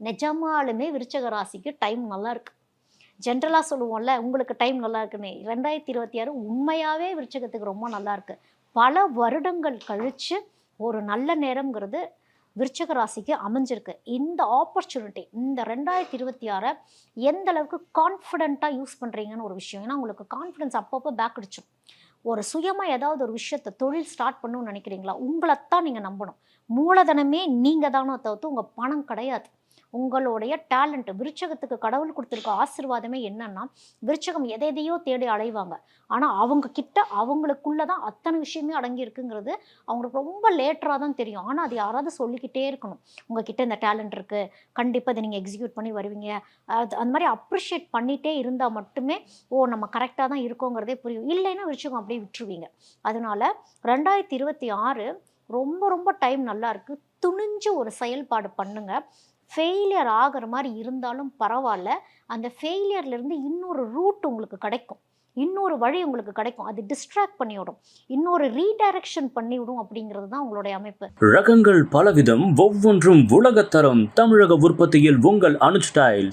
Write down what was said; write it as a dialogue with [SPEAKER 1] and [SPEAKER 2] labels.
[SPEAKER 1] நிஜமாலுமே விருச்சக ராசிக்கு டைம் நல்லா இருக்கு. ஜென்ரலாக சொல்லுவோம்ல, உங்களுக்கு டைம் நல்லா இருக்குன்னு. 2026 உண்மையாகவே விருச்சகத்துக்கு ரொம்ப நல்லா இருக்கு. பல வருடங்கள் கழித்து ஒரு நல்ல நேரம்ங்கிறது விருச்சக ராசிக்கு அமைஞ்சிருக்கு. இந்த ஆப்பர்ச்சுனிட்டி இந்த 2026 எந்த அளவுக்கு கான்ஃபிடென்ட்டாக யூஸ் பண்ணுறீங்கன்னு ஒரு விஷயம். ஏன்னா உங்களுக்கு கான்ஃபிடன்ஸ் அப்பப்போ பேக் அடிச்சிடும். ஒரு சுயமாக ஏதாவது ஒரு விஷயத்தை தொழில் ஸ்டார்ட் பண்ணணும்னு நினைக்கிறீங்களா, உங்களைத்தான் நீங்கள் நம்பணும். மூலதனமே நீங்கள் தானோ தவிர்த்து உங்கள் பணம் கிடையாது. உங்களுடைய டேலண்ட் விருச்சகத்துக்கு கடவுள் கொடுத்துருக்க ஆசீர்வாதமே என்னன்னா, விருச்சகம் எதையோ தேடி அலைவாங்க. ஆனால் அவங்க கிட்ட அவங்களுக்குள்ள தான் அத்தனை விஷயமே அடங்கி இருக்குங்கிறது அவங்களுக்கு ரொம்ப லேட்டராக தான் தெரியும். ஆனால் அது யாராவது சொல்லிக்கிட்டே இருக்கணும். உங்ககிட்ட இந்த டேலண்ட் இருக்குது, கண்டிப்பாக இதை நீங்கள் எக்ஸிக்யூட் பண்ணி வருவீங்க. அந்த மாதிரி அப்ரிஷியேட் பண்ணிகிட்டே இருந்தால் மட்டுமே நம்ம கரெக்டாக தான் இருக்கோங்கிறதே புரியும். இல்லைன்னா விருச்சகம் அப்படியே விட்டுருவீங்க. அதனால 2026 ரொம்ப ரொம்ப டைம் நல்லா இருக்குது. துணிஞ்சு ஒரு செயல்பாடு பண்ணுங்க. ஃபெயிலியர் ஆகிற மாதிரி இருந்தாலும் பரவாயில்ல. அந்த ஃபெயிலியர்லேருந்து இன்னொரு ரூட் உங்களுக்கு கிடைக்கும். இன்னொரு வழி உங்களுக்கு கிடைக்கும். அது டிஸ்ட்ராக்ட் பண்ணிவிடும், இன்னொரு ரீடைரக்ஷன் பண்ணிவிடும். அப்படிங்கிறது தான் உங்களுடைய அமைப்பு.
[SPEAKER 2] ரகங்கள் பலவிதம், ஒவ்வொன்றும் உலகத்தரம். தமிழக உற்பத்தியில் உங்கள் அனுஜ் டைல்ஸ்.